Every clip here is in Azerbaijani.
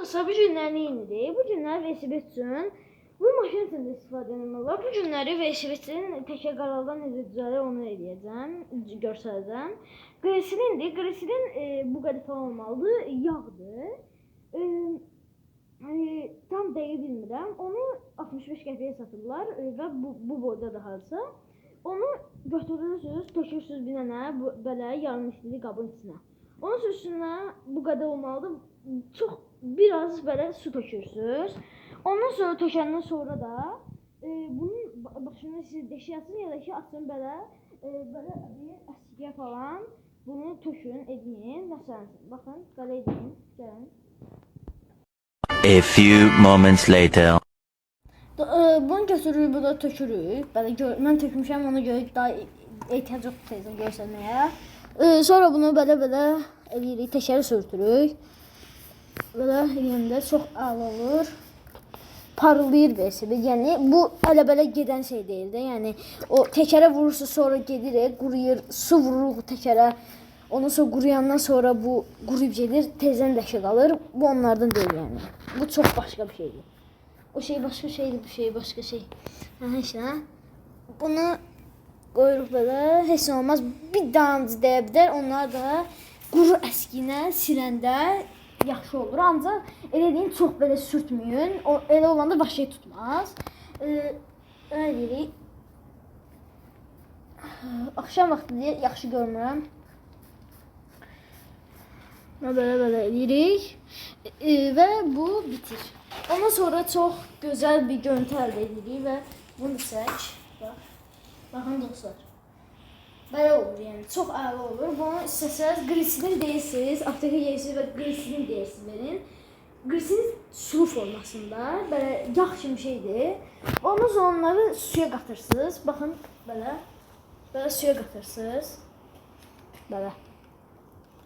dostlar, bu günlər neyinidir? Bu günlər velosiped üçün bu maşın üçün də istifadə etmək olar. Bu günləri velosipedin təkər qaralıdan necə düzəlir onu eləyəcəm, göstərəcəm. Qliserindir. Gliserin bu qədər falan olmalıdır. Yağdır. Tam dəqiq bilmirəm. Onu 65 qəpiyə satırlar və bu boyda da harca. Onu götürürsünüz, tökürsünüz bir dənə belə yarım litlik qabın içinə. Onun üstünə bu qədər olmalıdır. Çox biraz belə su tökürsünüz. Ondan sonra tökəndən sonra da bunun başına siz deşirsiniz ya da ki açın belə bir əskiyə falan bunu tökün, edin. Məsələn, baxın, belə edin, gəlin. A few moments later. Bunu götürürük, burada tökürük. Belə mən tökmüşəm, ona görə daha ehtiyac yoxdur tezdən göstərməyə. Sonra bunu belə eləyirik, təkəri sürtürük. Belə eləyəndə çox əla olur. Parlayır velosiped. Yəni bu elə-belə gedən şey deyil də. Yəni o təkərə vurursunuz, sonra gedir, quruyur, su vururuq təkərə. Ondan sonra quruyandan sonra bu quruyub gedir, tezdən ləşə qalır. Bu onlardan deyil yəni. Bu çox başqa bir şeydir. O şey başqa şeydir, bu şey başqa şey. Heç nə. Bunu qoyuruq belə, heç nə olmaz. Bir damcı deyə bilər. Onlar da quru əskiylə siləndə yaxşı olur. Ancaq elə deyin, çox belə sürtməyin. Elə olanda baş şey tutmaz. Elə deyirik. Axşam vaxtıdır, yaxşı görmürəm. Belə eləyirik. Və bu bitir. Ondan sonra çox gözəl bir görüntü əldə edirik və bunu çək. Baxın dostlar. Belə olur yəni, çox əla olur. Bunu istəsəz gliserin deyirsiniz, aptekə gelirsiniz və gliserin deyirsiniz verin. Gliserin sulu formasında, belə yağ kimi şeydir. Ondan sonra onları suya qatırsınız. Baxın, belə suya qatırsınız. Belə.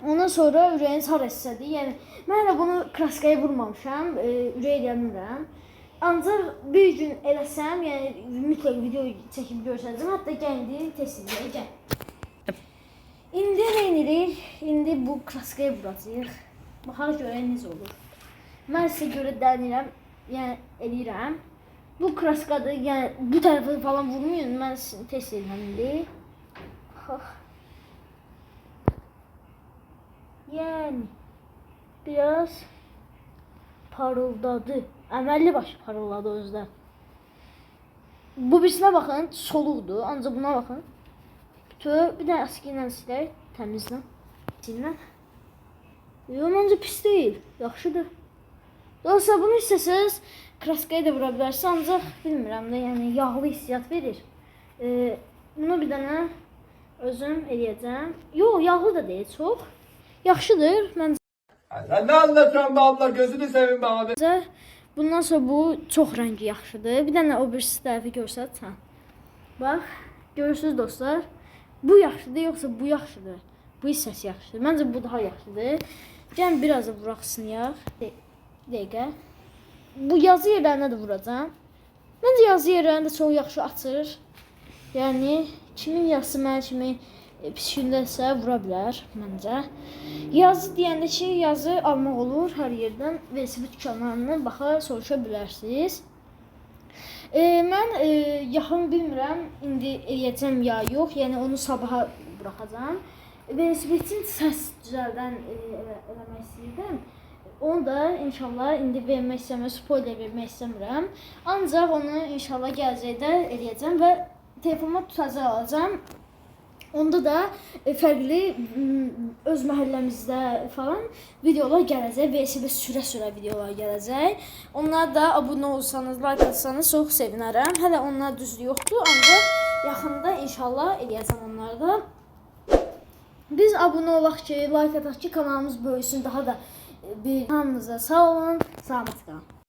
Ondan sonra ürəyiniz hara istədir. Yəni, mən də bunu kraskaya vurmamışam, ürək eləmirəm. Ancaq bir gün eləsəm, yəni mütləq video çəkib görsənəcəm. Hətta gəldi, test edək, gəl. İndi nə edirik? İndi bu kraskaya vuracaq. Baxaq görək necə olur. Mən sizə görə dənirəm, yəni eləyirəm. Bu kraskadır, yəni bu tərəfə falan vurmayın. Mən sizin test edirəm indi. Baxaq. Yəni biraz parıldadı. Əməlli başı parıldadı özdə. Bu birisinə baxın, soluqdur. Ancaq buna baxın. Bir də əski ilə silək, təmizlə. Silmə. Yox, məncə pis deyil. Yaxşıdır. Dostlar, bunu istəsəz kraskaya da vura bilərsiniz. Ancaq bilmirəm də, yəni yağlı hissiyat verir. Bunu bir dənə özüm eləyəcəm. Yox, yağlı da deyil, çox. Yaxşıdır, məncə. Sən nə anlatıyorsun be abla, gözünü seveyim be abi. Bundan sonra bu çox rəngi yaxşıdır. Bir dənə o birisi tərəfi görsət. Bax, görürsünüz dostlar. Bu yaxşıdır, yoxsa bu yaxşıdır? Bu hissəsi yaxşıdır. Məncə bu daha yaxşıdır. Gəlin biraz da vuraq sınıyaq. Bir dəqiqə. Bu yazı yerlərinə də vuracam. Məncə yazı yerlərini də çox yaxşı açır. Yəni, kimin yazısı mənə kimi pis gündəsə vura bilər məncə. Yazı deyəndə ki, yazı almaq olur hər yerdən. Velosiped dükanlarından baxar, soruşa bilərsiniz. Mən yaxın bilmirəm, indi eləyəcəm ya yox. Yəni onu sabaha buraxacam. Velosipedin səs düzəldən eləmək istəyirdim. Onu da inşallah indi vermək istəmirəm, spoiler vermək istəmirəm. Ancaq onu inşallah gələcəkdə eləyəcəm və telefonuma tutacaq alacam. Onda da fərqli öz məhəlləmizdə falan videolar gələcək, velosiped sürə-sürə videolar gələcək. Onlar da abunə olsanız, like atsanız çox sevinərəm. Hələ onlar düzdür yoxdur, ancaq yaxında inşallah eləyəcəm onları da. Biz abunə olaq ki, like ataq ki, kanalımız böyüsün, daha da bir hamınıza sağ olun, salamat qalın.